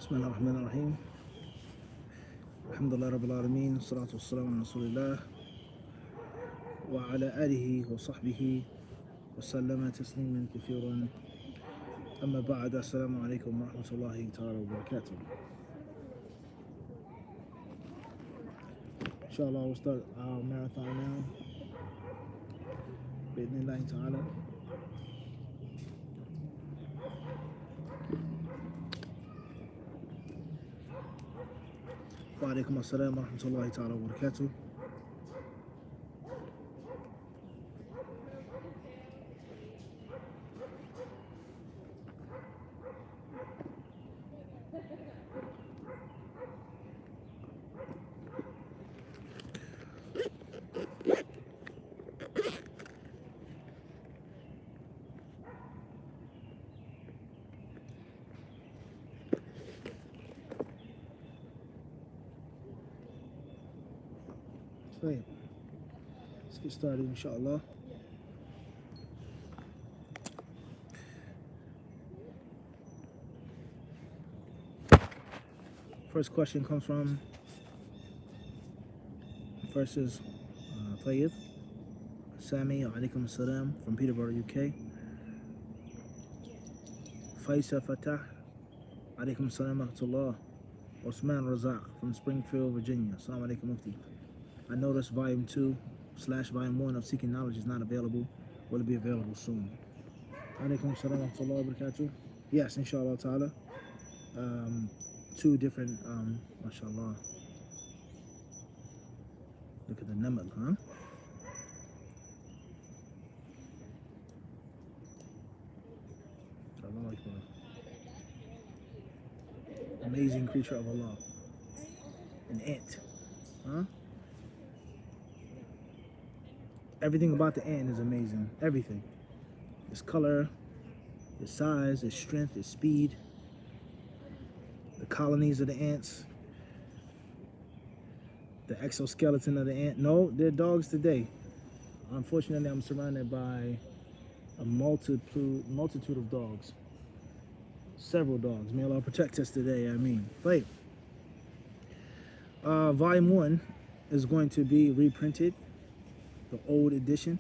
بسم الله الرحمن الرحيم. الحمد لله رب العالمين، والصلاة والسلام على رسول الله وعلى آله وصحبه وسلم تسليما كثيرا. أما بعد، السلام عليكم ورحمة الله تعالى وبركاته. Inshallah, we'll start our marathon now. Bi-idhnillahi ta'ala. Wa alaikum assalam wa rahmatullahi ta'ala wa barakatuh. طيب, let's get started inshallah. First question comes from verses Tayyib Sami alaikum assalam from Peterborough, UK. Faisa Fatah alaikum assalam wa rahmatullah. Osman Razak from Springfield, Virginia. Assalamu alaikum mufti. I noticed volume 2/volume 1 of Seeking Knowledge is not available. Will it be available soon? Alaikum assalam wa rahmatullahi wa barakatuh. Yes, inshallah ta'ala. Two different, mashallah. Look at the namal, huh? Allah Akbar. Amazing creature of Allah. An ant, huh? Everything about the ant is amazing. Everything. Its color, its size, its strength, its speed, the colonies of the ants, the exoskeleton of the ant. No, they're dogs today. Unfortunately, I'm surrounded by a multitude of dogs. Several dogs. May Allah protect us today, I mean. Right. Volume 1 is going to be reprinted, the old edition,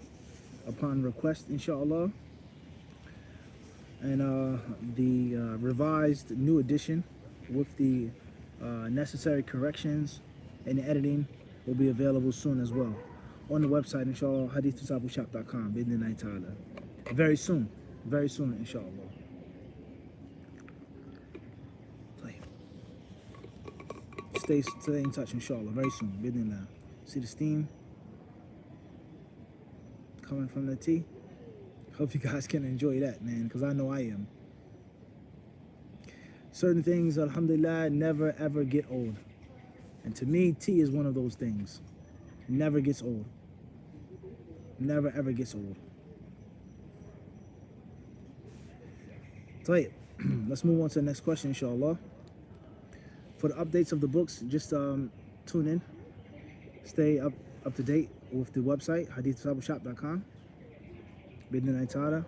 upon request, inshallah. And the revised new edition with the necessary corrections and editing will be available soon as well on the website, inshallah, HadithDisciple.com, bi-idhnillahi ta'ala. Very soon, inshallah. Stay in touch, inshallah, very soon, bi-idhnillah. See the steam coming from the tea? Hope you guys can enjoy that, man, because I know I am. Certain things, alhamdulillah, never ever get old. And to me, tea is one of those things. It never gets old. Never ever gets old. So, let's move on to the next question, inshallah. For the updates of the books, just tune in. Stay up to date with the website, HadithDisciple.com. Bi-idhnillahi ta'ala.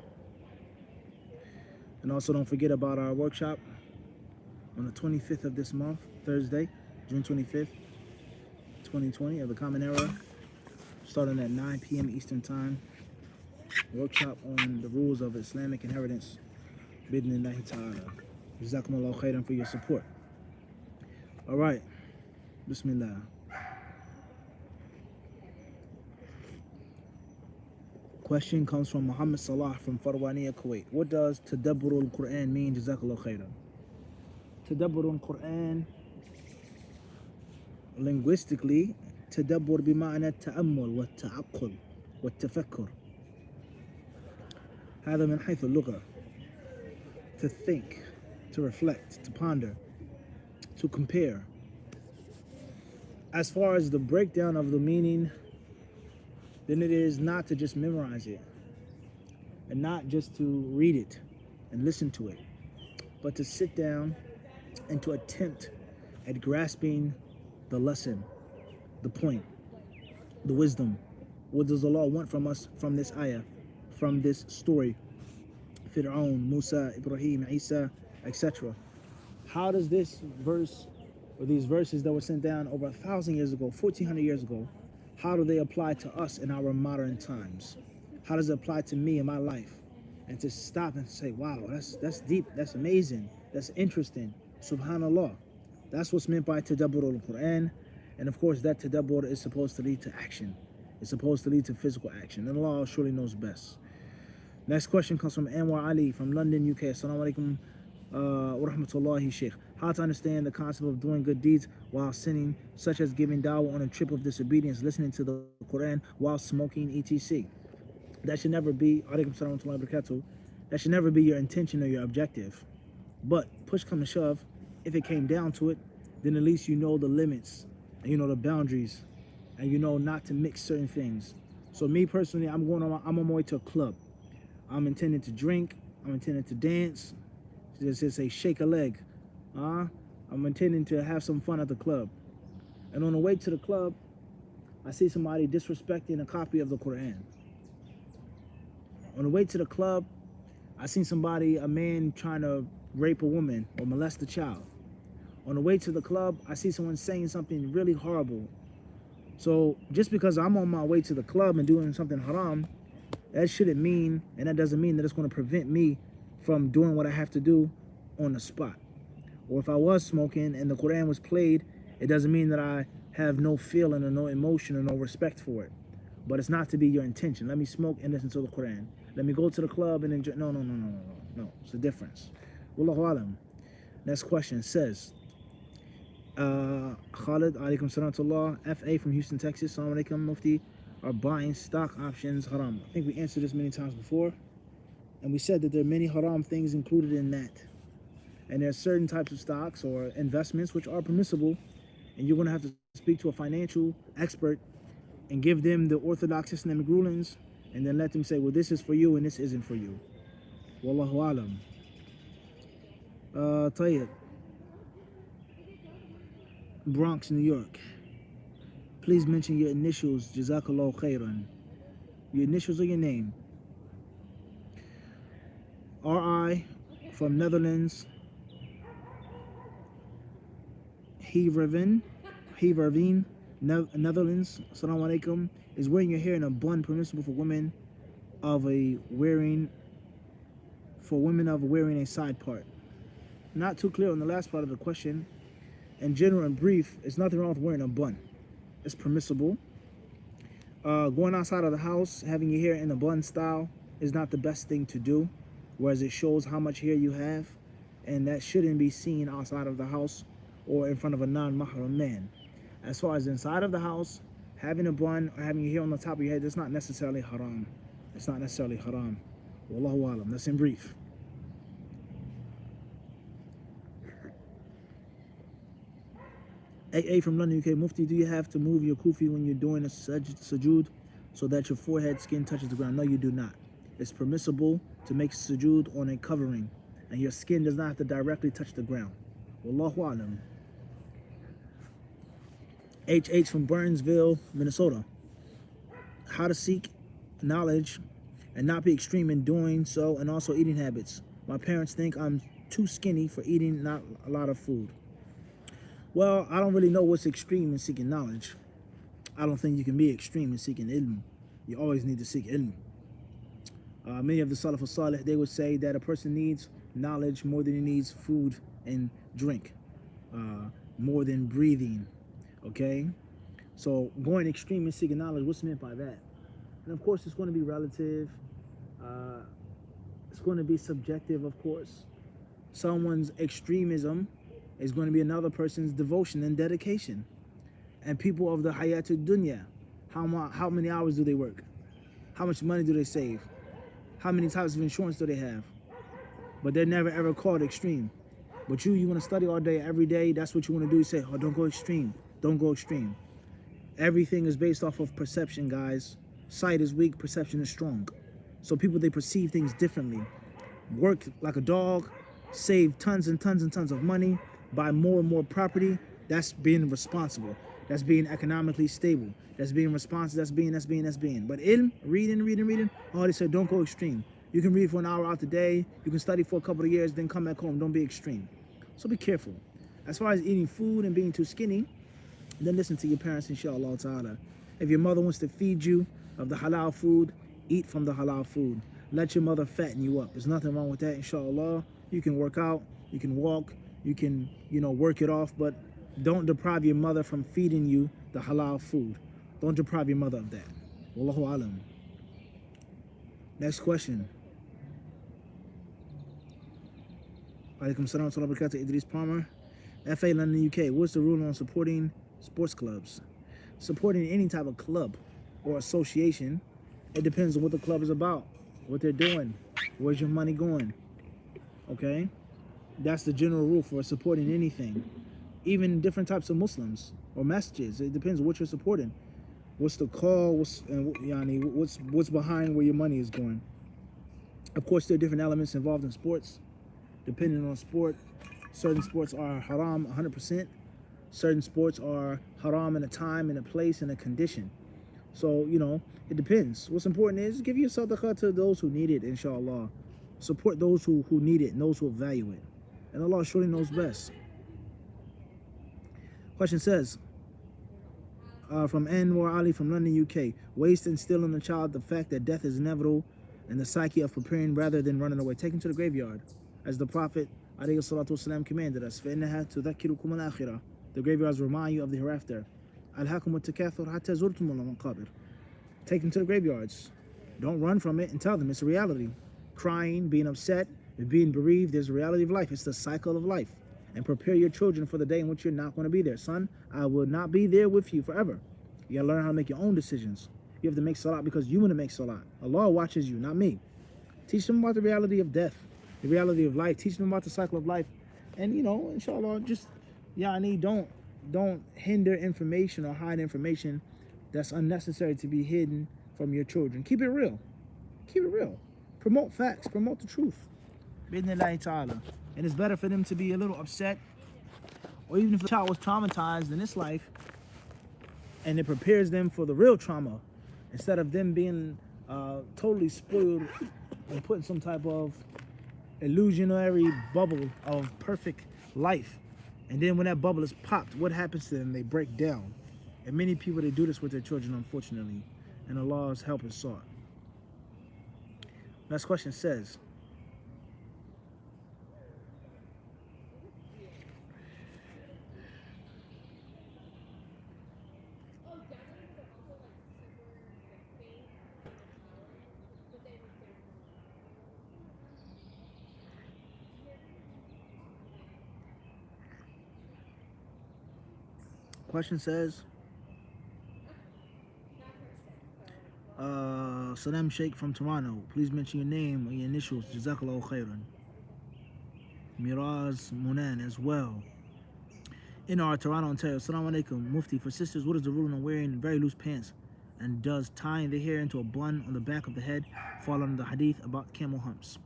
And also don't forget about our workshop on the 25th of this month, Thursday, June 25th, 2020, of the Common Era, starting at 9 p.m. Eastern Time. Workshop on the rules of Islamic inheritance. Bi-idhnillahi ta'ala. Jazakumullahu khairan for your support. All right. Bismillah. Question comes from Muhammad Salah from Farwaniya, Kuwait. What does Tadabbur al-Quran mean? Jazakallah khairan. Tadabbur al-Quran, linguistically, Tadabbur bima'na ta'ammul wa ta'aqqul wa tafakkur. هذا من حيث اللغة. To think, to reflect, to ponder, to compare. As far as the breakdown of the meaning, then it is not to just memorize it and not just to read it and listen to it, but to sit down and to attempt at grasping the lesson, the point, the wisdom. What does Allah want from us from this ayah, from this story? Fir'aun, Musa, Ibrahim, Isa, etc. How does this verse, or these verses that were sent down over 1,000 years ago, 1,400 years ago, how do they apply to us in our modern times? How does it apply to me in my life? And to stop and say, wow, that's deep, that's amazing, that's interesting, subhanallah. That's what's meant by tadabbur al-Quran. And of course, that tadabbur is supposed to lead to action. It's supposed to lead to physical action. And Allah surely knows best. Next question comes from Anwar Ali from London, UK. Assalamu alaikum wa rahmatullahi, Sheikh. How to understand the concept of doing good deeds while sinning, such as giving dawah on a trip of disobedience, listening to the Quran while smoking, etc. That should never be, alaikum salam wa rahmatullahi wa barakatuh, that should never be your intention or your objective. But push come to shove, if it came down to it, then at least you know the limits and you know the boundaries and you know not to mix certain things. So me personally, I'm on my way to a club. I'm intending to drink, I'm intending to dance, just say shake a leg. I'm intending to have some fun at the club. And on the way to the club, I see somebody disrespecting a copy of the Quran. On the way to the club, I seen a man trying to rape a woman or molest a child. On the way to the club, I see someone saying something really horrible. So just because I'm on my way to the club and doing something haram, that shouldn't mean, and that doesn't mean that it's going to prevent me from doing what I have to do on the spot. Or if I was smoking and the Quran was played, it doesn't mean that I have no feeling or no emotion or no respect for it. But it's not to be your intention. Let me smoke and listen to the Quran. Let me go to the club and enjoy. No. It's a difference. Wallahu alam. Next question says, Khalid, alaikum salam to Allah, FA from Houston, Texas. Assalamu alaikum, Mufti. Are buying stock options haram? I think we answered this many times before. And we said that there are many haram things included in that. And there are certain types of stocks or investments which are permissible. And you're going to have to speak to a financial expert and give them the orthodox Islamic rulings. And then let them say, well, this is for you and this isn't for you. Wallahu alam. Tayyib. Bronx, New York. Please mention your initials, Jazakallahu khairan. Your initials or your name. R.I. from Netherlands. Heverveen, Netherlands. Assalamu alaikum. Is wearing your hair in a bun permissible for women of wearing a side part? Not too clear on the last part of the question. In general and brief, it's nothing wrong with wearing a bun. It's permissible. Going outside of the house, having your hair in a bun style is not the best thing to do, whereas it shows how much hair you have, and that shouldn't be seen outside of the house or in front of a non-mahram man. As far as inside of the house, having a bun or having your hair on the top of your head, that's not necessarily haram. It's not necessarily haram. Wallahu alam. That's in brief. AA from London, UK. Mufti, do you have to move your kufi when you're doing a sujood so that your forehead skin touches the ground? No, you do not. It's permissible to make sujood on a covering, and your skin does not have to directly touch the ground. Wallahu alam. HH from Burnsville, Minnesota. How to seek knowledge and not be extreme in doing so, and also eating habits. My parents think I'm too skinny for eating not a lot of food. Well, I don't really know what's extreme in seeking knowledge. I don't think you can be extreme in seeking ilm. You always need to seek ilm. Many of the Salaf al-Salih, they would say that a person needs knowledge more than he needs food and drink, more than breathing, okay? So going extreme in seeking knowledge, what's meant by that? And of course, it's going to be relative. It's going to be subjective, of course. Someone's extremism is going to be another person's devotion and dedication. And people of the hayatul dunya, how many hours do they work? How much money do they save? How many types of insurance do they have? But they're never ever called extreme. But you want to study all day, every day, that's what you want to do. You say, oh, don't go extreme. Don't go extreme. Everything is based off of perception, guys. Sight is weak, perception is strong. So people, they perceive things differently. Work like a dog, save tons and tons and tons of money, buy more and more property. That's being responsible. That's being economically stable. That's being responsible. That's being. But ilm, reading. Oh, they said don't go extreme. You can read for an hour out the day. You can study for a couple of years, then come back home. Don't be extreme. So be careful. As far as eating food and being too skinny, then listen to your parents, inshallah ta'ala. If your mother wants to feed you of the halal food, eat from the halal food. Let your mother fatten you up. There's nothing wrong with that, inshallah. You can work out, you can walk, you can, work it off, but don't deprive your mother from feeding you the halal food. Don't deprive your mother of that. Wallahu alam. Next question. Alaikum salam wa rahmatullahi wa barakatuh. Idris Palmer. FA London, UK. What's the rule on supporting sports clubs? Supporting any type of club or association, it depends on what the club is about, what they're doing, where's your money going. Okay? That's the general rule for supporting anything. Even different types of Muslims or messages. It depends on what you're supporting. What's the call? What's behind where your money is going? Of course, there are different elements involved in sports. Depending on sport, certain sports are haram 100%. Certain sports are haram in a time, in a place, in a condition. So, it depends. What's important is give your sadaqah to those who need it, inshallah. Support those who need it and those who value it. And Allah surely knows best. Question says, from Anwar Ali from London, UK. Ways to instill in the child the fact that death is inevitable and the psyche of preparing rather than running away. Take him to the graveyard. As the Prophet ﷺ commanded us, فَإِنَّهَا تُذَكِّرُكُمُ الْآخِرَةَ. The graveyards remind you of the hereafter. أَلْهَاكُمُ التَّكَاثُرُ حَتَّى زُرْتُمُ الْمَقَابِرَ. Take them to the graveyards. Don't run from it and tell them it's a reality. Crying, being upset, being bereaved is a reality of life. It's the cycle of life. And prepare your children for the day in which you're not going to be there. Son, I will not be there with you forever. You got to learn how to make your own decisions. You have to make salat because you want to make salat. Allah watches you, not me. Teach them about the reality of death, the reality of life. Teach them about the cycle of life. And, inshallah, just, don't hinder information or hide information that's unnecessary to be hidden from your children. Keep it real. Keep it real. Promote facts. Promote the truth. Bidnillahi ta'ala. And it's better for them to be a little upset, or even if the child was traumatized in this life, and it prepares them for the real trauma, instead of them being totally spoiled and put in some type of illusionary bubble of perfect life. And then when that bubble is popped, what happens to them? They break down. And many people, they do this with their children, unfortunately. And Allah's help is sought. Next question says, Saddam Sheikh from Toronto. Please mention your name or your initials. Jazakallahu khairan. Miraz Munan as well. In our Toronto, Ontario. Assalamu alaikum. Mufti, for sisters, what is the rule on wearing very loose pants? And does tying the hair into a bun on the back of the head fall under the hadith about camel humps?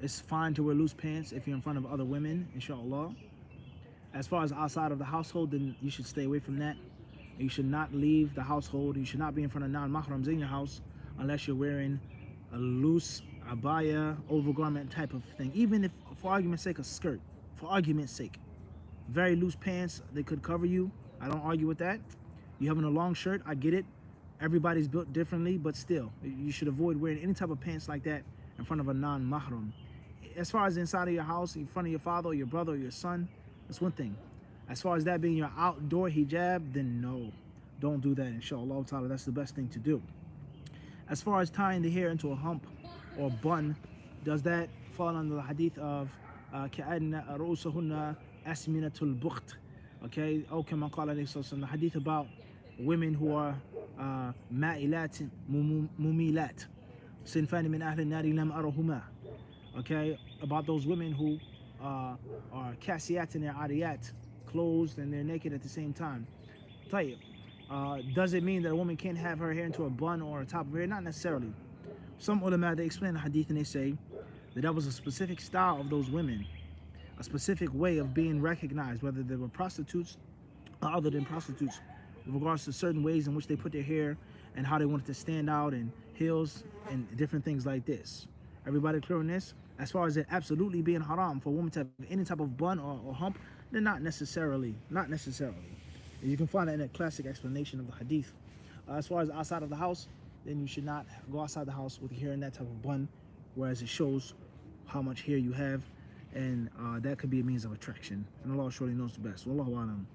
It's fine to wear loose pants if you're in front of other women, inshallah. As far as outside of the household, then you should stay away from that. You should not leave the household. You should not be in front of non-mahrams in your house unless you're wearing a loose abaya, overgarment type of thing. Even if, for argument's sake, a skirt. For argument's sake. Very loose pants, they could cover you. I don't argue with that. You having a long shirt, I get it. Everybody's built differently, but still, you should avoid wearing any type of pants like that in front of a non-mahram. As far as inside of your house, in front of your father or your brother or your son, that's one thing. As far as that being your outdoor hijab, then no. Don't do that, inshallah ta'ala. That's the best thing to do. As far as tying the hair into a hump or bun, does that fall under the hadith of كَأَنَّ رُؤُسَهُنَّ أَسْمِنَةُ الْبُخْتِ? Okay, كما قال عليه الصلاة والسلام, the hadith about women who are مَائِلَاتٍ مُمِيلَاتٍ صِنْفَانِ مِنْ أَهْلِ النَّارِ لَمْ أَرَهُمَا. Okay, about those women who are kasiyat and they're ariyat, closed and they're naked at the same time. Tayyib. Does it mean that a woman can't have her hair into a bun or a top of her hair? Not necessarily. Some ulama, they explain the hadith and they say that that was a specific style of those women, a specific way of being recognized, whether they were prostitutes or other than prostitutes, with regards to certain ways in which they put their hair and how they wanted to stand out, and heels and different things like this. Everybody clear on this? As far as it absolutely being haram for a woman to have any type of bun or hump, then not necessarily. Not necessarily. You can find that in a classic explanation of the hadith. As far as outside of the house, then you should not go outside the house with hair in that type of bun, whereas it shows how much hair you have, and that could be a means of attraction. And Allah surely knows the best. Wallahu alam.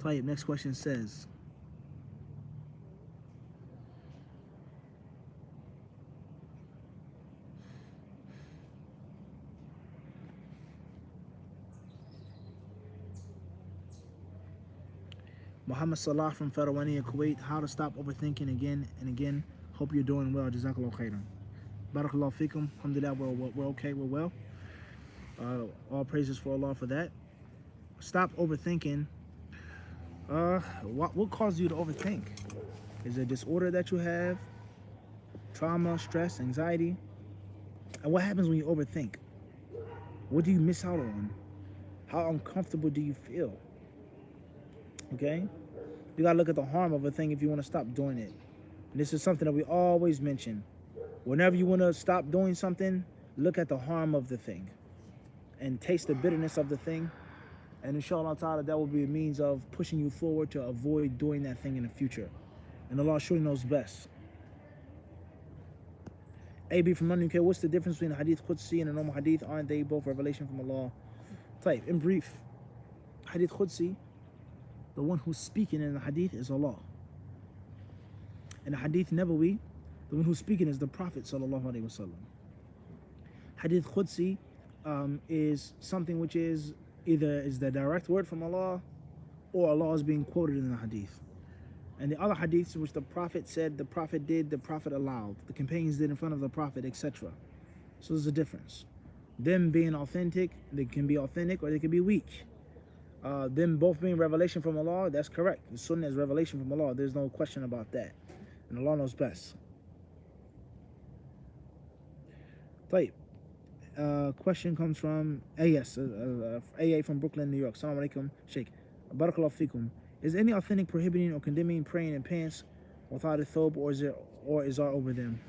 Tayyib, next question says, Muhammad Salah from Farawani, Kuwait, how to stop overthinking again and again. Hope you're doing well. Jazakallah khairan. Barakallahu fikum. Alhamdulillah, we're okay, we're well. All praises for Allah for that. Stop overthinking. What caused you to overthink? Is it a disorder that you have? Trauma, stress, anxiety? And what happens when you overthink? What do you miss out on? How uncomfortable do you feel? Okay? You gotta look at the harm of a thing if you want to stop doing it. And this is something that we always mention. Whenever you want to stop doing something, look at the harm of the thing and taste the bitterness of the thing. And inshallah ta'ala, that will be a means of pushing you forward to avoid doing that thing in the future. And Allah surely knows best. AB from London, UK, what's the difference between a hadith Qudsi and a normal hadith? Aren't they both revelation from Allah? Type, in brief, hadith Qudsi, the one who's speaking in the hadith is Allah. And the hadith Nabawi, the one who's speaking is the Prophet sallallahu alaihi wasallam. Hadith Qudsi is something which is either is the direct word from Allah, or Allah is being quoted in the hadith. And the other hadiths which the Prophet said, the Prophet did, the Prophet allowed, the companions did in front of the Prophet, etc. So there's a difference. Them being authentic, they can be authentic or they can be weak. Them both being revelation from Allah, that's correct. The Sunnah is revelation from Allah. There's no question about that. And Allah knows best. Tayyib. Question comes from AS, AA from Brooklyn, New York. Assalamu alaikum, Sheikh. Barakallahu fikum. Is any authentic prohibiting or condemning praying in pants without a thobe or izar over them?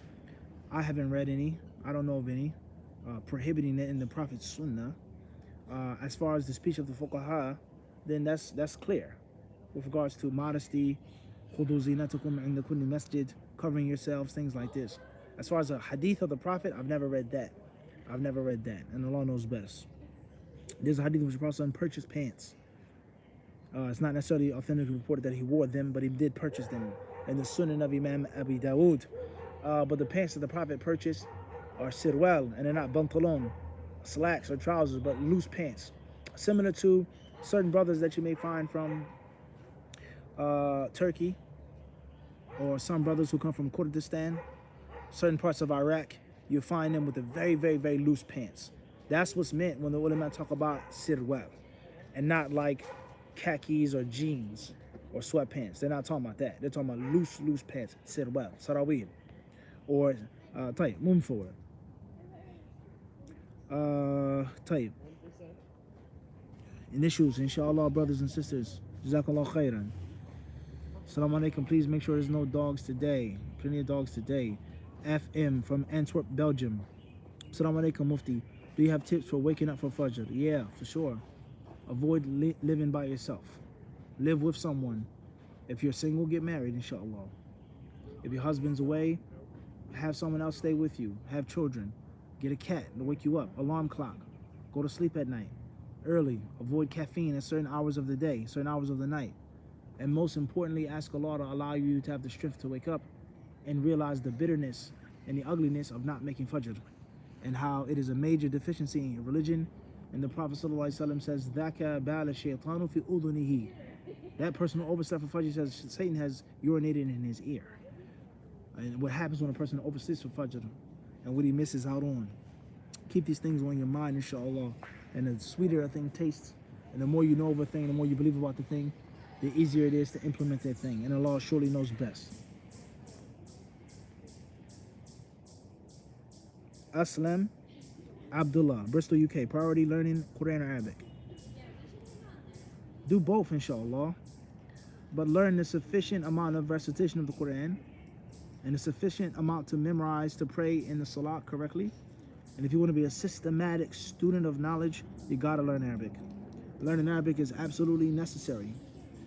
I haven't read any. I don't know of any prohibiting it in the Prophet's Sunnah. As far as the speech of the fuqaha, then that's clear. With regards to modesty, khudu zinatakum inda kulli masjid, covering yourselves, things like this. As far as a hadith of the Prophet, I've never read that. I've never read that, and Allah knows best. There's a hadith which the Prophet purchased pants. It's not necessarily authentically reported that he wore them, but he did purchase them in the Sunan of Imam Abi Dawood. But the pants that the Prophet purchased are sirwal, and they're not bantalon, slacks or trousers, but loose pants. Similar to certain brothers that you may find from Turkey, or some brothers who come from Kurdistan, certain parts of Iraq, you'll find them with the very, very, very loose pants. That's what's meant when the ulama talk about sirwal, and not like khakis or jeans or sweatpants. They're not talking about that. They're talking about loose pants, sirwal, sarawil, or tayyib, moving forward. Tayyib. Initials, inshallah, brothers and sisters. Jazakallah khairan. Assalamu alaikum. Please make sure there's no dogs today. Plenty of dogs today. FM from Antwerp, Belgium. Assalamu alaikum, Mufti. Do you have tips for waking up for Fajr? Yeah, for sure. Avoid living by yourself. Live with someone. If you're single, get married, inshallah. If your husband's away, have someone else stay with you. Have children. Get a cat to wake you up. Alarm clock. Go to sleep at night. Early. Avoid caffeine at certain hours of the day, certain hours of the night. And most importantly, ask Allah to allow you to have the strength to wake up and realize the bitterness and the ugliness of not making Fajr, and how it is a major deficiency in your religion. And the Prophet ﷺ says, "Dhaka bala shaytanu fi udunihi." That person who overslept for Fajr, says Satan has urinated in his ear. And what happens when a person oversleeps for Fajr and what he misses out on? Keep these things on your mind, inshallah. And the sweeter a thing tastes, and the more you know of a thing, the more you believe about the thing, the easier it is to implement that thing. And Allah surely knows best. Aslam Abdullah, Bristol, UK. Priority learning Quran or Arabic. Do both, inshallah. But learn the sufficient amount of recitation of the Quran and a sufficient amount to memorize to pray in the Salat correctly. And if you want to be a systematic student of knowledge, you gotta learn Arabic. Learning Arabic is absolutely necessary.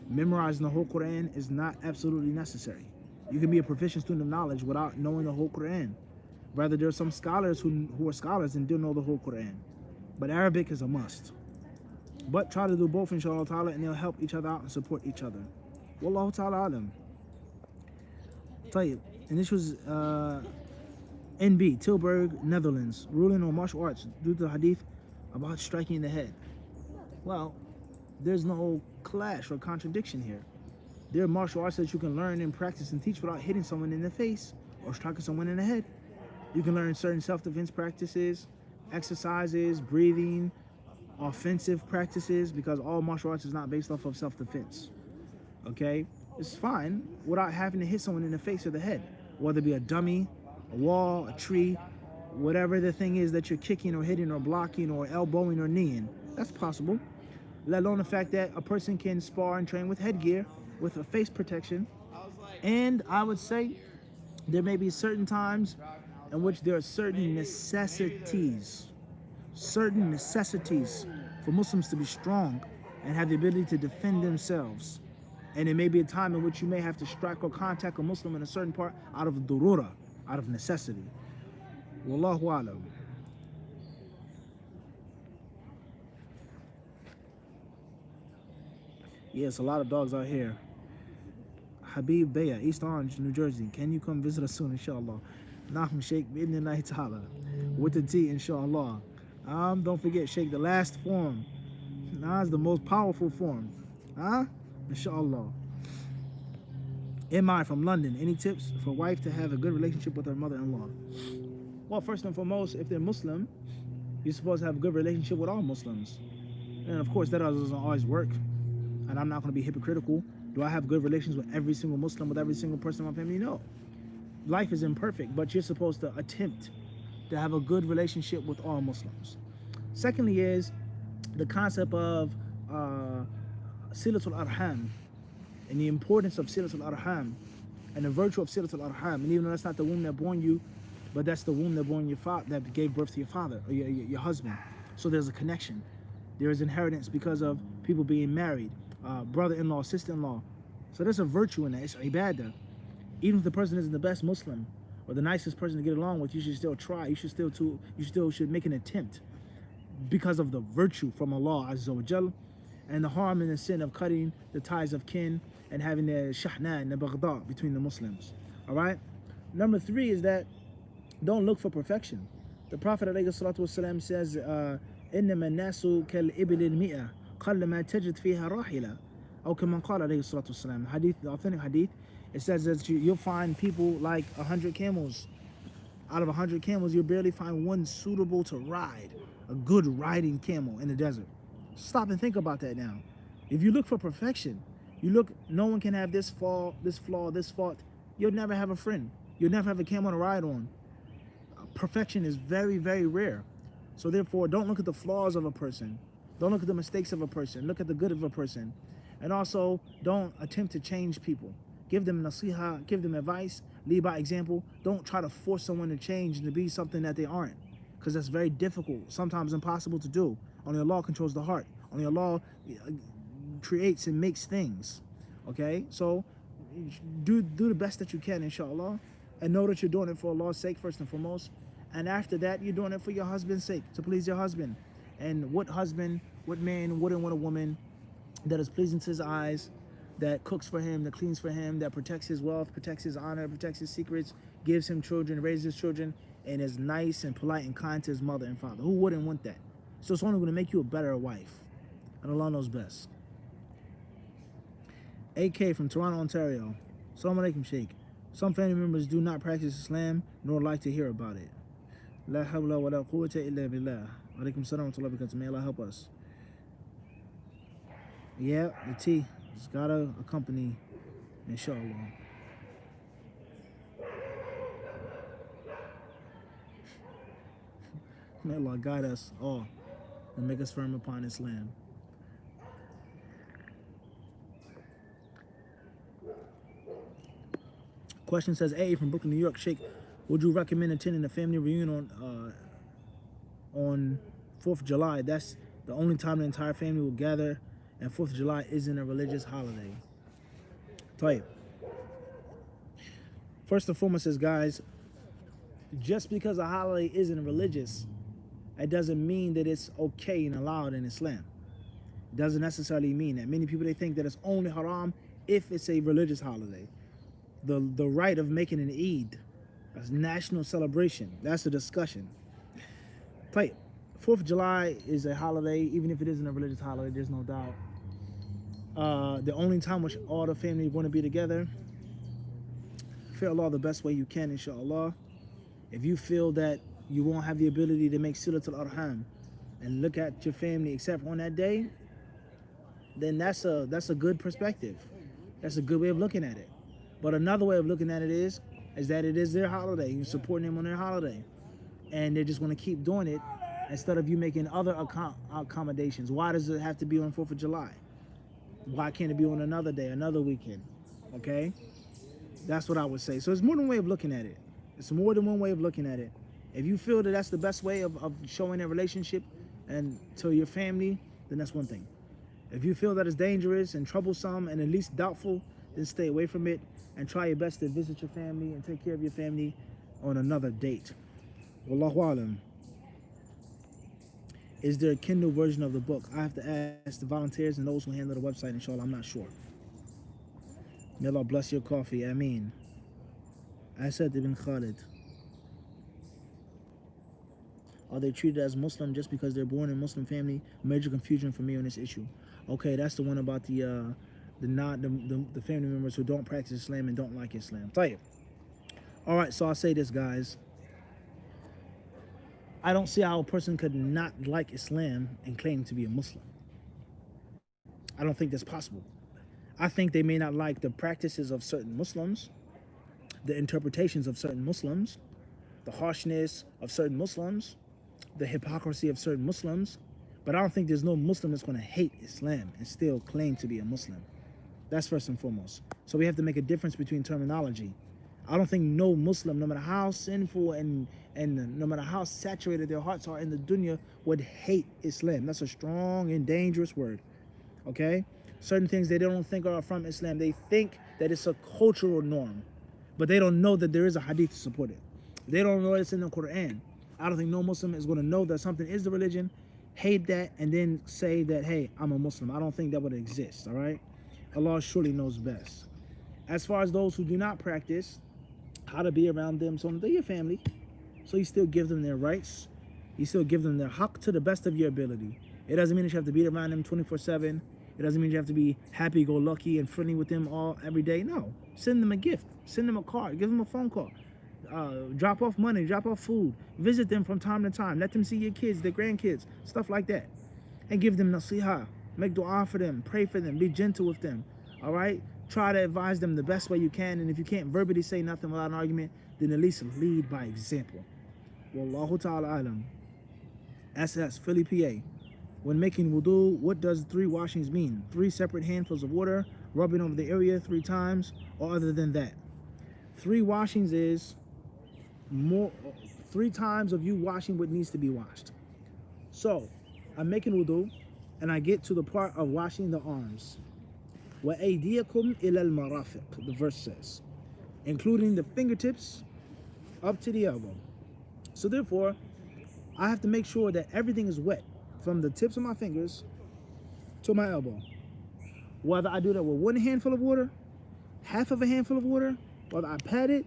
Memorizing the whole Quran is not absolutely necessary. You can be a proficient student of knowledge without knowing the whole Quran. Rather, there are some scholars who are scholars and do know the whole Quran. But Arabic is a must. But try to do both, inshallah ta'ala, and they'll help each other out and support each other. Wallahu ta'ala alam. Tayyib. And this was NB, Tilburg, Netherlands, ruling on martial arts due to the hadith about striking in the head. Well, there's no clash or contradiction here. There are martial arts that you can learn and practice and teach without hitting someone in the face or striking someone in the head. You can learn certain self-defense practices, exercises, breathing, offensive practices, because all martial arts is not based off of self-defense. Okay? It's fine without having to hit someone in the face or the head, whether it be a dummy, a wall, a tree, whatever the thing is that you're kicking or hitting or blocking or elbowing or kneeing. That's possible. Let alone the fact that a person can spar and train with headgear, with a face protection. And I would say there may be certain times in which there are certain necessities for Muslims to be strong and have the ability to defend themselves. And it may be a time in which you may have to strike or contact a Muslim in a certain part out of durura, out of necessity. Wallahu alam. Yes, a lot of dogs out here. Habib Baya, East Orange, New Jersey. Can you come visit us soon, inshallah? Nahum Sheikh, bi'idhnillahi ta'ala. With the T, inshallah. Don't forget, Sheikh, the last form. Is the most powerful form. Inshallah. MI from London. Any tips for a wife to have a good relationship with her mother-in-law? Well, first and foremost, if they're Muslim, you're supposed to have a good relationship with all Muslims. And of course, that doesn't always work. And I'm not going to be hypocritical. Do I have good relations with every single Muslim, with every single person in my family? No. Life is imperfect, but you're supposed to attempt to have a good relationship with all Muslims. Secondly is the concept of Silatul Arham and the importance of Silatul Arham and the virtue of Silatul Arham. And even though that's not the womb that born you, but that's the womb that born your father, that gave birth to your father or your husband. So there's a connection. There is inheritance because of people being married, brother-in-law, sister-in-law. So there's a virtue in that. It's ibadah. Even if the person isn't the best Muslim or the nicest person to get along with, you should still try. You still should make an attempt because of the virtue from Allah Azza wa Jal, and the harm and the sin of cutting the ties of kin and having the shahna and the baghda between the Muslims. All right. Number 3 is that don't look for perfection. The Prophet ﷺ says, "Innama nasu kal ibil al-mi'a, qalla ma tajid fiha rahila." Or kama qala alayhi salatu wasalam. Hadith, the authentic hadith, it says that you'll find people like 100 camels. Out of 100 camels, you'll barely find one suitable to ride, a good riding camel in the desert. Stop and think about that now. If you look for perfection, no one can have this flaw, this fault. You'll never have a friend. You'll never have a camel to ride on. Perfection is very, very rare. So therefore, don't look at the flaws of a person. Don't look at the mistakes of a person. Look at the good of a person. And also, don't attempt to change people. Give them nasiha, give them advice, lead by example. Don't try to force someone to change and to be something that they aren't, because that's very difficult, sometimes impossible to do. Only Allah controls the heart. Only Allah creates and makes things. Okay? So do the best that you can, inshallah, and know that you're doing it for Allah's sake first and foremost. And after that, you're doing it for your husband's sake, to please your husband. And what man wouldn't want a woman that is pleasing to his eyes, that cooks for him, that cleans for him, that protects his wealth, protects his honor, protects his secrets, gives him children, raises his children, and is nice and polite and kind to his mother and father? Who wouldn't want that? So it's only going to make you a better wife. And Allah knows best. AK from Toronto, Ontario. Assalamu alaikum, Sheikh. Some family members do not practice Islam nor like to hear about it. La hawla wa la quwwata illa billah. Alaikum salam wa rahmatullahi wa barakatuh. May Allah help us. Yeah, the T has got to accompany, inshallah. May Allah guide us all and make us firm upon Islam. Question says, A from Brooklyn, New York. Sheikh, would you recommend attending a family reunion on 4th of July. That's the only time the entire family will gather, and 4th of July isn't a religious holiday. Type. First and foremost is, guys, just because a holiday isn't religious, it doesn't mean that it's okay and allowed in Islam. It doesn't necessarily mean that. Many people, they think that it's only haram if it's a religious holiday. The right of making an Eid, a national celebration, that's a discussion. Type. 4th of July is a holiday, even if it isn't a religious holiday, there's no doubt. The only time which all the family want to be together, fear Allah the best way you can, inshallah. If you feel that you won't have the ability to make silatul arham and look at your family except on that day, then that's a good perspective. That's a good way of looking at it. But another way of looking at it is that it is their holiday. You're supporting them on their holiday, and they're just going to keep doing it instead of you making other accommodations. Why does it have to be on 4th of July? Why can't it be on another day, another weekend? Okay, that's what I would say. So it's more than one way of looking at it. It's more than one way of looking at it. If you feel that that's the best way of showing a relationship and to your family, then that's one thing. If you feel that it's dangerous and troublesome and at least doubtful, then stay away from it and try your best to visit your family and take care of your family on another date. Wallahu alam. Is there a Kindle version of the book? I have to ask the volunteers and those who handle the website, inshallah. I'm not sure. May Allah bless your coffee. Ameen. Asad ibn Khalid. Are they treated as Muslim just because they're born in a Muslim family? Major confusion for me on this issue. Okay, that's the one about the family members who don't practice Islam and don't like Islam. Tayyib. All right, so I'll say this, guys. I don't see how a person could not like Islam and claim to be a Muslim. I don't think that's possible. I think they may not like the practices of certain Muslims, the interpretations of certain Muslims, the harshness of certain Muslims, the hypocrisy of certain Muslims, but I don't think there's no Muslim that's going to hate Islam and still claim to be a Muslim. That's first and foremost. So we have to make a difference between terminology. I don't think no Muslim, no matter how sinful and no matter how saturated their hearts are in the dunya, would hate Islam. That's a strong and dangerous word. Okay? Certain things they don't think are from Islam. They think that it's a cultural norm, but they don't know that there is a hadith to support it. They don't know it's in the Quran. I don't think no Muslim is going to know that something is the religion, hate that, and then say that, hey, I'm a Muslim. I don't think that would exist, all right? Allah surely knows best. As far as those who do not practice, how to be around them, so they're your family. So you still give them their rights. You still give them their haqq to the best of your ability. It doesn't mean that you have to be around them 24/7. It doesn't mean you have to be happy-go-lucky and friendly with them every day. No. Send them a gift. Send them a card. Give them a phone call. Drop off money. Drop off food. Visit them from time to time. Let them see your kids, their grandkids, stuff like that. And give them nasiha. Make dua for them. Pray for them. Be gentle with them. All right? Try to advise them the best way you can. And if you can't verbally say nothing without an argument, then at least lead by example. Wallahu ta'ala alam. SS, Philly, PA. When making wudu, what does 3 washings mean? 3 separate handfuls of water, rubbing over the area 3 times, or other than that? 3 washings is 3 times of you washing what needs to be washed. So, I'm making wudu, and I get to the part of washing the arms. وَأَيْدِيَكُمْ إِلَى الْمَرَافِقِ, the verse says, including the fingertips up to the elbow. So therefore, I have to make sure that everything is wet from the tips of my fingers to my elbow. Whether I do that with 1 handful of water, half of a handful of water, whether I pat it,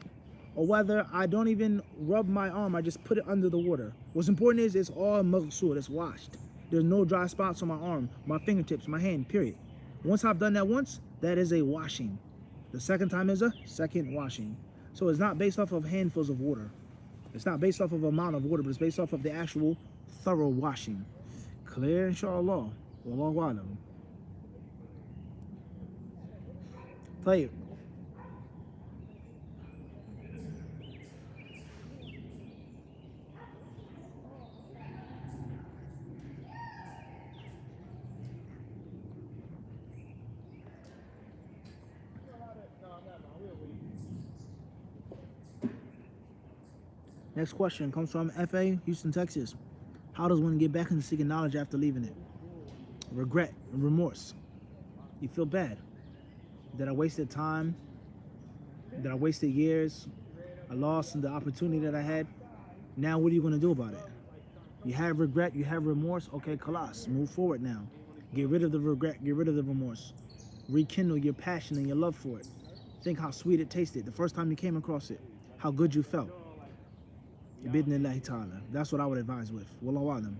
or whether I don't even rub my arm, I just put it under the water. What's important is it's all maghsul, it's washed. There's no dry spots on my arm, my fingertips, my hand, period. Once I've done that once, that is a washing. The second time is a second washing. So it's not based off of handfuls of water. It's not based off of amount of water, but it's based off of the actual thorough washing. Clear, inshallah. Wallahu alam. Tayyib. Next question comes from FA, Houston, Texas. How does one get back into seeking knowledge after leaving it? Regret and remorse. You feel bad. That I wasted time, that I wasted years, I lost the opportunity that I had. Now what are you going to do about it? You have regret, you have remorse, okay, khalas, move forward now. Get rid of the regret, get rid of the remorse. Rekindle your passion and your love for it. Think how sweet it tasted the first time you came across it, how good you felt. Bidnillahi ta'ala. That's what I would advise with. Wallahu alam.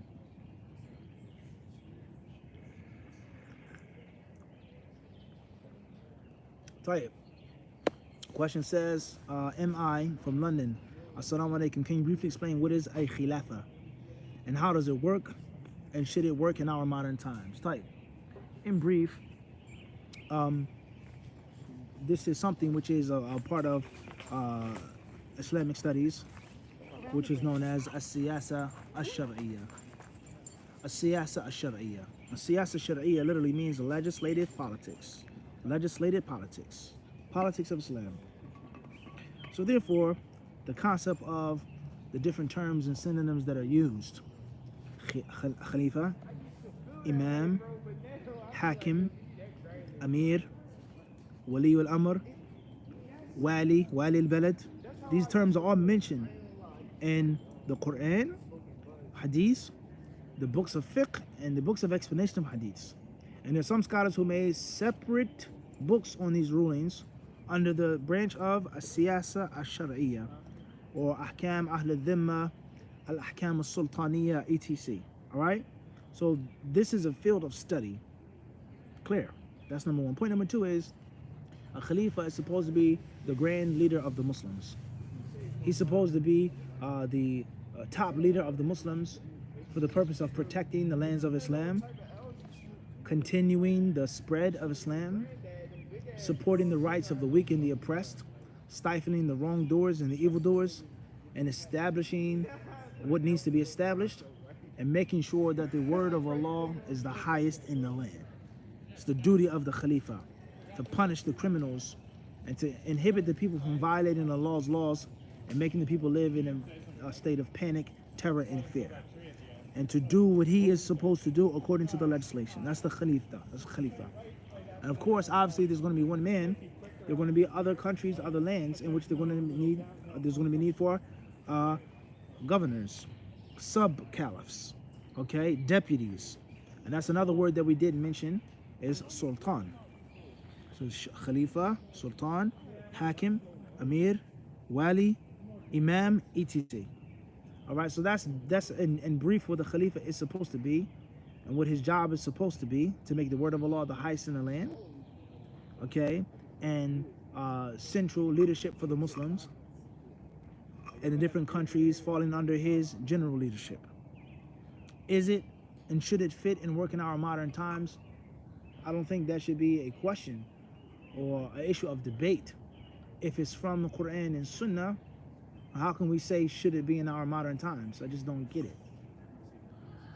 Tayyib. Question says, M.I. from London. Assalamu alaikum. Can you briefly explain what is a khilafah? And how does it work? And should it work in our modern times? Tayyib. In brief, this is something which is a part of Islamic studies, which is known as as-siyasa ash-shar'iyya. As-siyasa ash-shar'iyya. As-siyasa ash-shar'iyya literally means legislative politics. Legislative politics. Politics of Islam. So therefore, the concept of the different terms and synonyms that are used, Khalifa, Imam, Hakim, Amir, Wali al-Amr, Wali al-Balad, these terms are all mentioned in the Quran, Hadith, the books of fiqh, and the books of explanation of Hadiths. And there's some scholars who made separate books on these rulings under the branch of As-Siyasa Ash-Shar'iyya, or Ahkam Ahl al-Dhimma, Al-Ahkam al-Sultaniyya, etc. Alright? So this is a field of study. Clear. That's number one. Point number two is, a Khalifa is supposed to be the grand leader of the Muslims. He's supposed to be the top leader of the Muslims for the purpose of protecting the lands of Islam, continuing the spread of Islam, supporting the rights of the weak and the oppressed, stifling the wrongdoers and the evildoers, and establishing what needs to be established, and making sure that the word of Allah is the highest in the land. It's the duty of the Khalifa to punish the criminals and to inhibit the people from violating Allah's laws and making the people live in a state of panic, terror, and fear. And to do what he is supposed to do according to the legislation. That's the Khalifa. That's Khalifa. And of course, obviously, there's going to be one man. There are going to be other countries, other lands in which there's going to be need for governors, sub-caliphs, okay, deputies. And that's another word that we did mention is sultan. So Khalifa, Sultan, Hakim, Amir, Wali, Imam, etc. All right, so that's in brief what the Khalifa is supposed to be and what his job is supposed to be, to make the word of Allah the highest in the land, okay, and central leadership for the Muslims in the different countries falling under his general leadership. Is it and should it fit and work in our modern times? I don't think that should be a question or an issue of debate. If it's from the Quran and Sunnah, how can we say should it be in our modern times? I just don't get it.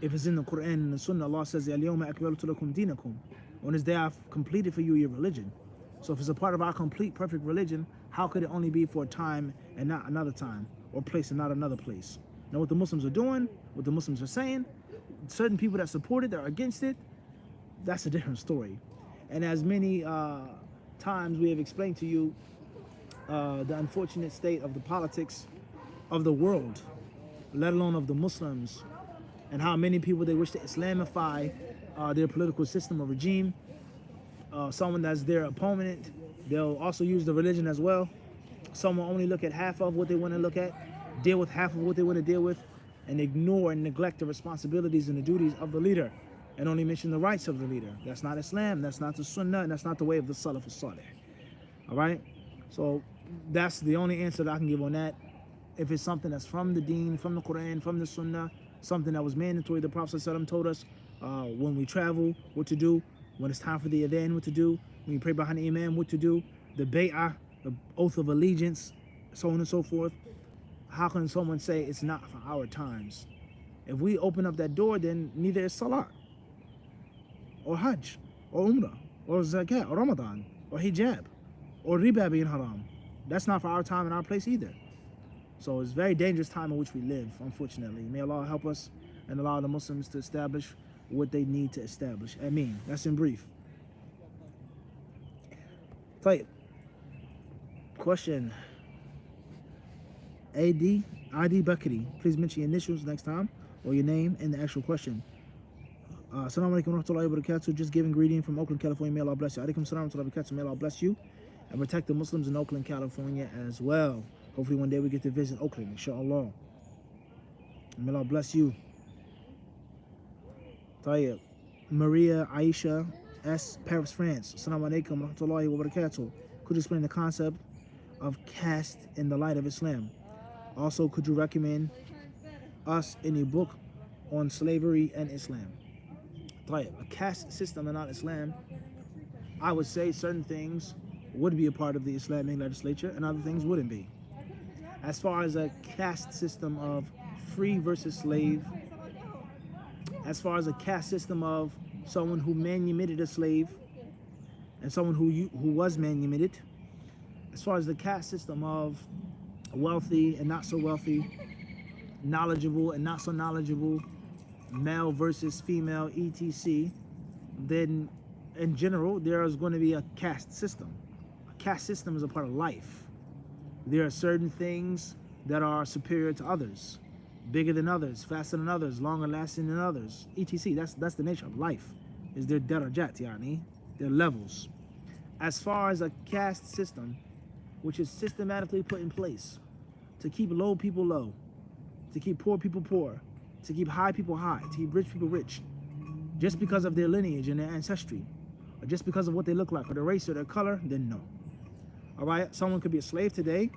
If it's in the Quran and the Sunnah, Allah says, "Al-yawma akmaltu lakum dinakum." On this day I've completed for you your religion. So if it's a part of our complete, perfect religion, how could it only be for a time and not another time, or place and not another place? Now what the Muslims are doing, what the Muslims are saying, certain people that support it, that are against it, that's a different story. And as many times we have explained to you, the unfortunate state of the politics of the world, let alone of the Muslims, and how many people they wish to Islamify their political system or regime. Someone that's their opponent, they'll also use the religion as well. Some will only look at half of what they want to look at, deal with half of what they want to deal with, and ignore and neglect the responsibilities and the duties of the leader, and only mention the rights of the leader. That's not Islam, that's not the Sunnah, and that's not the way of the Salaf al-Salih. All right? So that's the only answer that I can give on that. If it's something that's from the Deen, from the Quran, from the Sunnah, something that was mandatory, the Prophet ﷺ told us when we travel, what to do, when it's time for the adhan, what to do, when you pray behind the imam, what to do, the bay'ah, the oath of allegiance, so on and so forth. How can someone say it's not for our times? If we open up that door, then neither is salat, or hajj, or umrah, or zakat, or ramadan, or hijab, or riba being haram. That's not for our time and our place either. So it's a very dangerous time in which we live, unfortunately. May Allah help us and allow the Muslims to establish what they need to establish. Ameen. That's in brief. طيب. Question. ID Bakri. Please mention your initials next time or your name and the actual question. Assalamu alaikum wa rahmatullahi wa barakatuh. Just giving greeting from Oakland, California. May Allah bless you. Alaikum salam wa rahmatullahi wa barakatuh. May Allah bless you and protect the Muslims in Oakland, California as well. Hopefully one day we get to visit Oakland, inshallah. May Allah bless you. Tayyib. Maria Aisha S. Paris, France. Assalamu alaikum wa rahmatullahi wa barakatuh. Could you explain the concept of caste in the light of Islam? Also, could you recommend us any book on slavery and Islam? A caste system and not Islam, I would say certain things would be a part of the Islamic legislature and other things wouldn't be. As far as a caste system of free versus slave, as far as a caste system of someone who manumitted a slave and someone who was manumitted, as far as the caste system of wealthy and not so wealthy, knowledgeable and not so knowledgeable, male versus female, etc., then in general there is going to be a caste system. A caste system is a part of life. There are certain things that are superior to others, bigger than others, faster than others, longer lasting than others, etc. That's the nature of life. Is their darajat, yani, their levels. As far as a caste system, which is systematically put in place to keep low people low, to keep poor people poor, to keep high people high, to keep rich people rich, just because of their lineage and their ancestry, or just because of what they look like, or their race or their color, then no. All right, someone could be a slave today,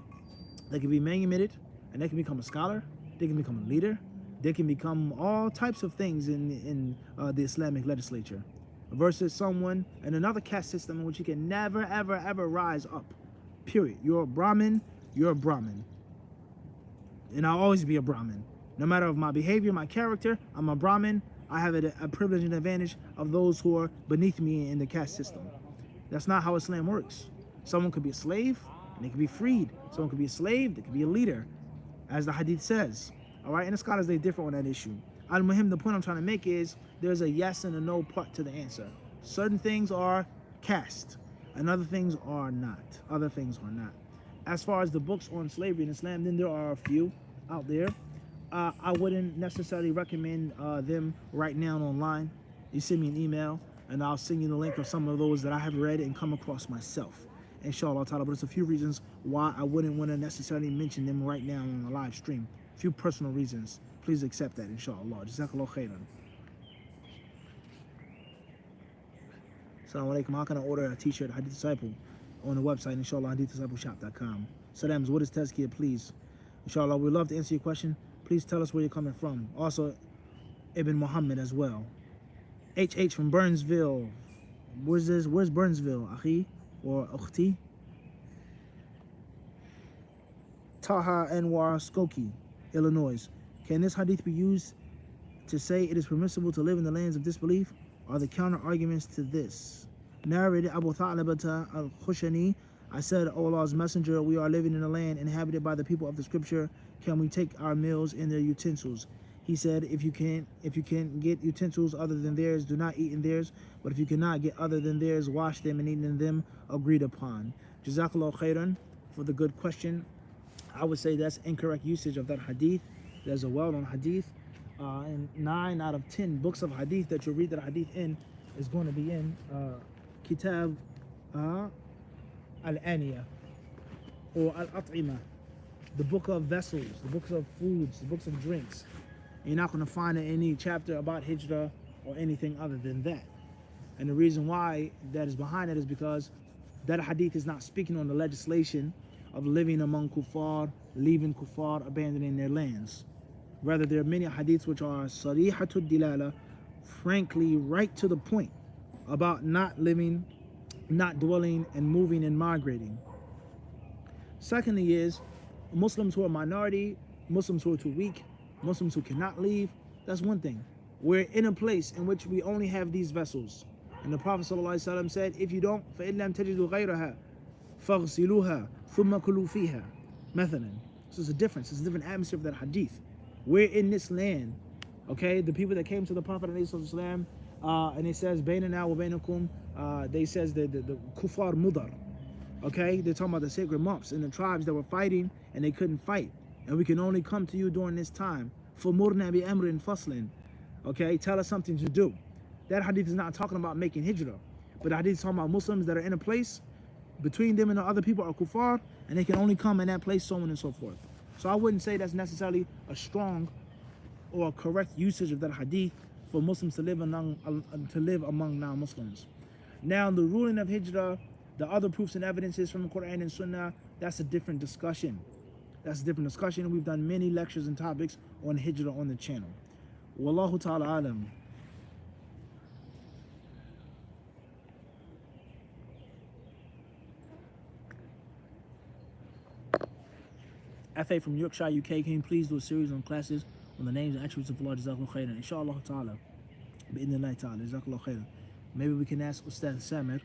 they can be manumitted, and they can become a scholar, they can become a leader, they can become all types of things in the Islamic legislature, versus someone in another caste system in which you can never, ever, ever rise up, period. You're a Brahmin, you're a Brahmin. And I'll always be a Brahmin. No matter of my behavior, my character, I'm a Brahmin. I have a privilege and advantage of those who are beneath me in the caste system. That's not how Islam works. Someone could be a slave and they could be freed. Someone could be a slave, they could be a leader, as the hadith says. All right, and the scholars, they differ on that issue. Al-Muhim, the point I'm trying to make is there's a yes and a no part to the answer. Certain things are caste and other things are not. Other things are not. As far as the books on slavery in Islam, then there are a few out there. I wouldn't necessarily recommend them right now online. You send me an email and I'll send you the link of some of those that I have read and come across myself, inshallah ta'ala. But there's a few reasons why I wouldn't want to necessarily mention them right now on the live stream. A few personal reasons. Please accept that, inshallah. Jazakallah khairan. Assalamu alaikum. How can I order a t-shirt, HadithDisciple, on the website, inshallah, HadithDiscipleShop.com. Sadams, what is tazkiyah, please? Inshallah, we'd love to answer your question. Please tell us where you're coming from. Also, Ibn Muhammad as well. HH from Burnsville. Where's this? Where's Burnsville? Akhi or Ukhti? Taha Anwar Skokie, Illinois. Can this hadith be used to say it is permissible to live in the lands of disbelief? Are the counter arguments to this? Narrated Abu Tha'labata al-Khushani. I said, O Allah's messenger, we are living in a land inhabited by the people of the scripture. Can we take our meals in their utensils? He said, if you can get utensils other than theirs, do not eat in theirs. But if you cannot get other than theirs, wash them and eat in them, agreed upon. Jazakallah khairan for the good question. I would say that's incorrect usage of that hadith. There's a well-known hadith. And 9 out of 10 books of hadith that you'll read that hadith in is going to be in Kitab Al-Aniyah or Al-At'imah, the book of vessels, the books of foods, the books of drinks. You're not going to find any chapter about hijrah or anything other than that. And the reason why that is behind it is because that hadith is not speaking on the legislation of living among kuffar, leaving kuffar, abandoning their lands. Rather, there are many hadiths which are sarihatud dilala, frankly right to the point, about not living, not dwelling and moving and migrating. Secondly is Muslims who are minority, Muslims who are too weak, Muslims who cannot leave. That's one thing. We're in a place in which we only have these vessels. And the Prophet ﷺ said, if you don't, فَإِنْ لَمْ تَجِدُوا غَيْرَهَا فَاغْسِلُوهَا ثُمَّ كُلُوا فِيهَا. Mathalan. So it's a difference. It's a different atmosphere of that hadith. We're in this land Okay, the people that came to the Prophet ﷺ, and it says bainana wa bainakum, they says the kuffar mudar. Okay, they're talking about the sacred months and the tribes that were fighting and they couldn't fight, and we can only come to you during this time. Fumurna bi amrin faslin. Okay, tell us something to do. That hadith is not talking about making hijrah, but the hadith is talking about Muslims that are in a place between them and the other people are kuffar, and they can only come in that place, so on and so forth. So I wouldn't say that's necessarily a strong or a correct usage of that hadith for Muslims to live among non-Muslims. Now, the ruling of hijrah, the other proofs and evidences from the Quran and Sunnah, that's a different discussion. That's a different discussion. We've done many lectures and topics on hijrah on the channel. Wallahu ta'ala alam. FA from Yorkshire, UK, can you please do a series on classes on the names and attributes of Allah? Jazakallah khairan. Inshallah ta'ala. Bi'idhnillahi ta'ala. Jazakallah khairan. Maybe we can ask Ustaz Samir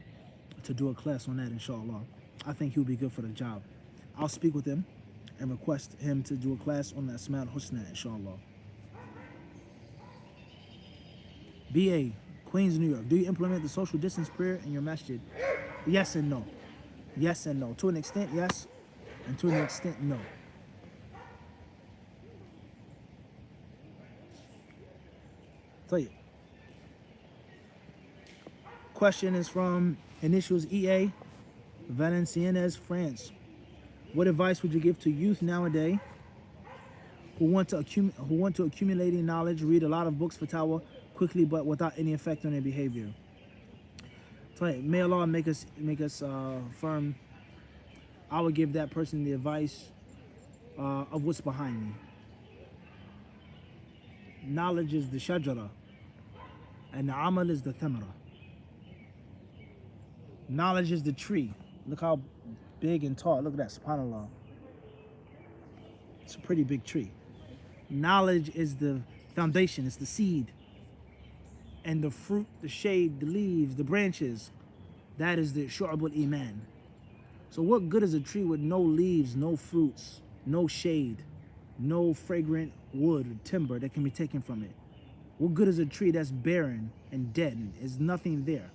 to do a class on that, inshallah. I think he would be good for the job. I'll speak with him and request him to do a class on the Asma al-Husna, inshallah. BA, Queens, New York. Do you implement the social distance prayer in your masjid? Yes and no. Yes and no. To an extent, yes. And to an extent, no. Tell you. Question is from initials EA, Valenciennes, France. What advice would you give to youth nowadays who want to accumulate knowledge, read a lot of books, fatwa, quickly but without any effect on their behavior? Tell you, may Allah make us firm. I would give that person the advice of what's behind me. Knowledge is the shajara, and the amal is the thamara. Knowledge is the tree. Look how big and tall. Look at that, subhanAllah. It's a pretty big tree. Knowledge is the foundation, it's the seed. And the fruit, the shade, the leaves, the branches, that is the shu'abul iman. So what good is a tree with no leaves, no fruits, no shade, no fragrant wood or timber that can be taken from it? What good is a tree that's barren and dead? There's nothing there.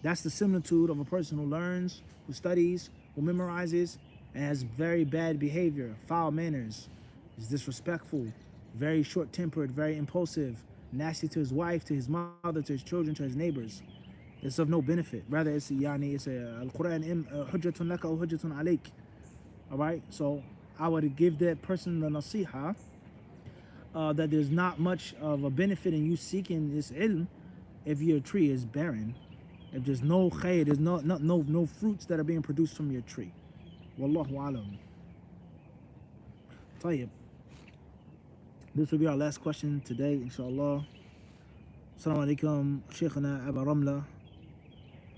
That's the similitude of a person who learns, who studies, who memorizes, and has very bad behavior, foul manners, is disrespectful, very short-tempered, very impulsive, nasty to his wife, to his mother, to his children, to his neighbors. It's of no benefit. Rather, it's a Al-Quran, hujjatun laka or hujjatun alayk. All right? So I would give that person the nasiha that there's not much of a benefit in you seeking this ilm if your tree is barren. If there's no khair, there's no fruits that are being produced from your tree. Wallahu alam. Tayyib. This will be our last question today, inshallah. Assalamu alaikum, Shaykhana Aba Ramla,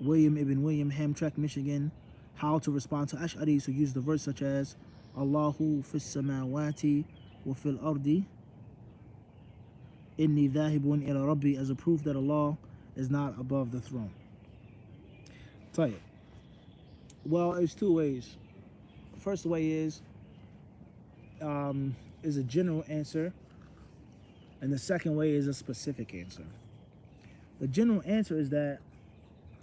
William ibn William, Hamtramck, Michigan. How to respond to Ash'aris who use the verse such as Allahu fis samawati wa fil ardi inni dhahibun ila rabbi as a proof that Allah is not above the throne. Tell you. Well, there's two ways. First way is a general answer, and the second way is a specific answer. The general answer is that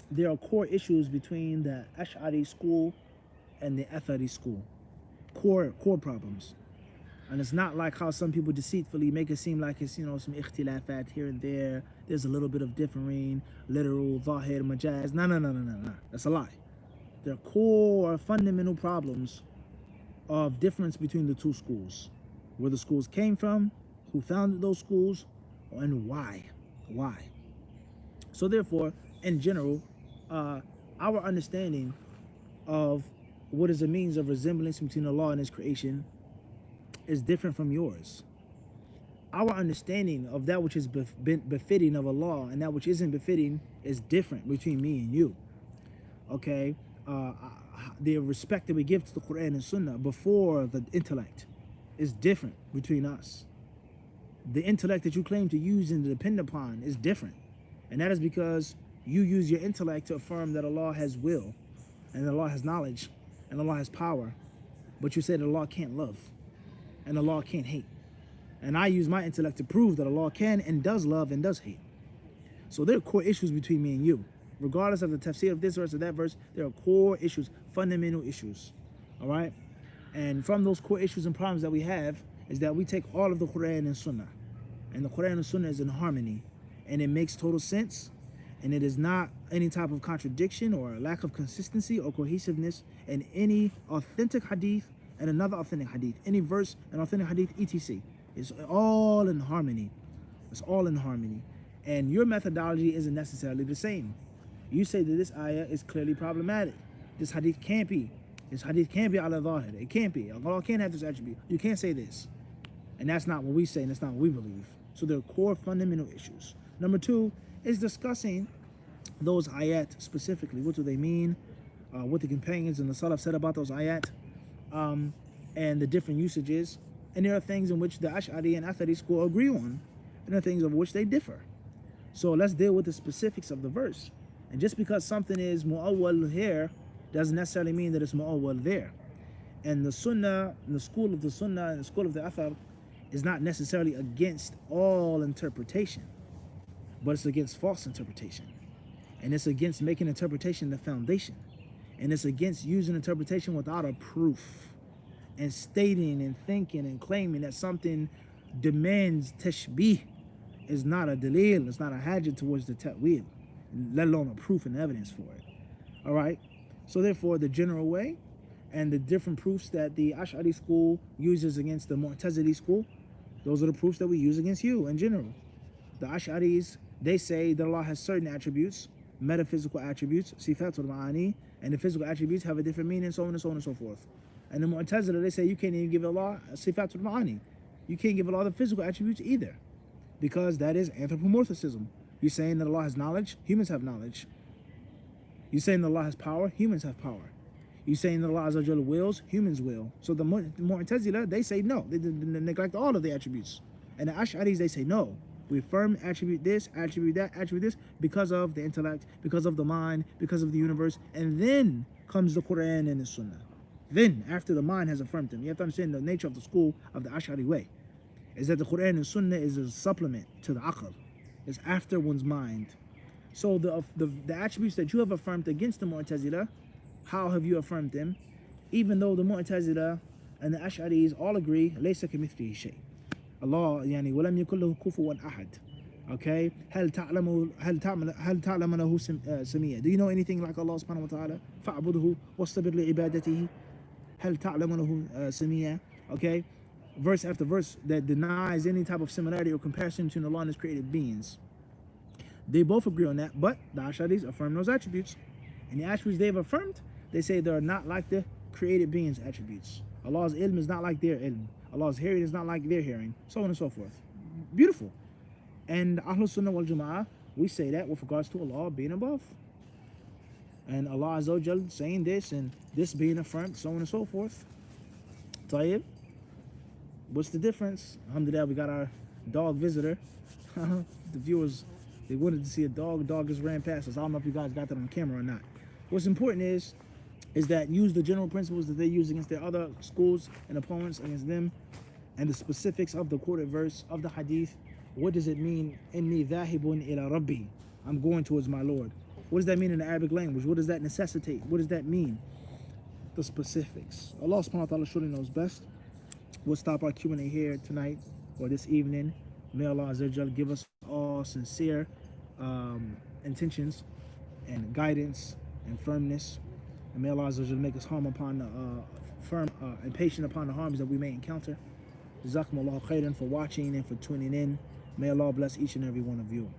there are core issues between the Ash'ari school and the Athari school. Core problems. And it's not like how some people deceitfully make it seem like it's, some ikhtilafat here and there. There's a little bit of differing, literal, zahir, majaz. No. That's a lie. There are core, fundamental problems of difference between the two schools. Where the schools came from, who founded those schools, and why. So therefore, in general, our understanding of what is a means of resemblance between Allah and His creation is different from yours. Our understanding of that which is befitting of Allah and that which isn't befitting is different between me and you. Okay? The respect that we give to the Quran and Sunnah before the intellect is different between us. The intellect that you claim to use and to depend upon is different. And that is because you use your intellect to affirm that Allah has will and Allah has knowledge and Allah has power. But you say that Allah can't love and Allah can't hate And I use my intellect to prove that Allah can and does love and does hate. So there are core issues between me and you. Regardless of the tafsir of this verse or that verse, there are core issues, fundamental issues. All right? And from those core issues and problems that we have is that we take all of the Quran and Sunnah. And the Quran and Sunnah is in harmony. And it makes total sense. And it is not any type of contradiction or lack of consistency or cohesiveness in any authentic hadith and another authentic hadith. Any verse, an authentic hadith, etc. It's all in harmony. It's all in harmony. And your methodology isn't necessarily the same. You say that this ayah is clearly problematic. This hadith can't be. This hadith can't be ala dhahir. It can't be. Allah can't have this attribute. You can't say this. And that's not what we say, and that's not what we believe. So there are core fundamental issues. Number two is discussing those ayat specifically. What do they mean? What the companions and the Salaf said about those ayat, and the different usages. And there are things in which the Ash'ari and Athari school agree on, and there are things of which they differ. So let's deal with the specifics of the verse. And just because something is mu'awwal here doesn't necessarily mean that it's mu'awwal there. And the Sunnah, the school of the Sunnah and the school of the Athar is not necessarily against all interpretation, but it's against false interpretation. And it's against making interpretation the foundation. And it's against using interpretation without a proof and stating and thinking and claiming that something demands tashbih is not a dalil, it's not a hajj towards the ta'wil, let alone a proof and evidence for it. All right? So therefore, the general way and the different proofs that the Ash'ari school uses against the Mu'tazili school, those are the proofs that we use against you in general. The Ash'aris, they say that Allah has certain attributes, metaphysical attributes, sifatul ma'ani, and the physical attributes have a different meaning, so on and so on and so forth. And the Mu'tazila, they say you can't even give Allah sifatul ma'ani. You can't give Allah the physical attributes either, because that is anthropomorphism. You're saying that Allah has knowledge, humans have knowledge. You're saying that Allah has power, humans have power. You're saying that Allah Azza wa Jalla wills, humans will. So the Mu'tazila, they say no, they neglect all of the attributes. And the Ash'aris, they say no. We affirm attribute this, attribute that, attribute this, because of the intellect, because of the mind, because of the universe. And then comes the Quran and the Sunnah. Then, after the mind has affirmed them, you have to understand the nature of the school of the Ash'ari way, is that the Quran and Sunnah is a supplement to the aql. It's after one's mind. So the attributes that you have affirmed against the Mu'tazila, how have you affirmed them? Even though the Mu'tazila and the Ash'aris all agree, لَيْسَ كَمِثْلِهِ شَيْءٍ. Allah, يعني وَلَمْ يَكُنْ لَهُ كُفُوًا أَحَدٌ. Okay? هل تعلم له سمية. Do you know anything like Allah subhanahu wa ta'ala? فَاعْبُدْهُ وَاصْطَبِرْ لِعِبَادَتِهِ هل تعلم له سمية. Okay? Verse after verse that denies any type of similarity or comparison between Allah and His created beings. They both agree on that, but the Ash'aris affirm those attributes. And the attributes they've affirmed, they say they're not like the created beings' attributes. Allah's ilm is not like their ilm. Allah's hearing is not like their hearing, so on and so forth. Beautiful. And Ahlul Sunnah wal Jama'ah, we say that with regards to Allah being above. And Allah Azza wa Jal saying this and this being affirmed, so on and so forth. Tayyib. What's the difference? Alhamdulillah, we got our dog visitor. The viewers, they wanted to see a dog. Dog just ran past us. I don't know if you guys got that on camera or not. What's important is that use the general principles that they use against their other schools and opponents against them, and the specifics of the quoted verse of the hadith. What does it mean? Inni dhahibun ila rabbi. I'm going towards my Lord. What does that mean in the Arabic language? What does that necessitate? What does that mean? The specifics. Allah subhanahu wa ta'ala surely knows best. We'll stop our Q&A here tonight or this evening. May Allah Azza wa Jal give us all sincere intentions and guidance and firmness. And may Allah Azza wa Jal make us firm and patient upon the harms that we may encounter. Jazakumullahu khairan for watching and for tuning in. May Allah bless each and every one of you.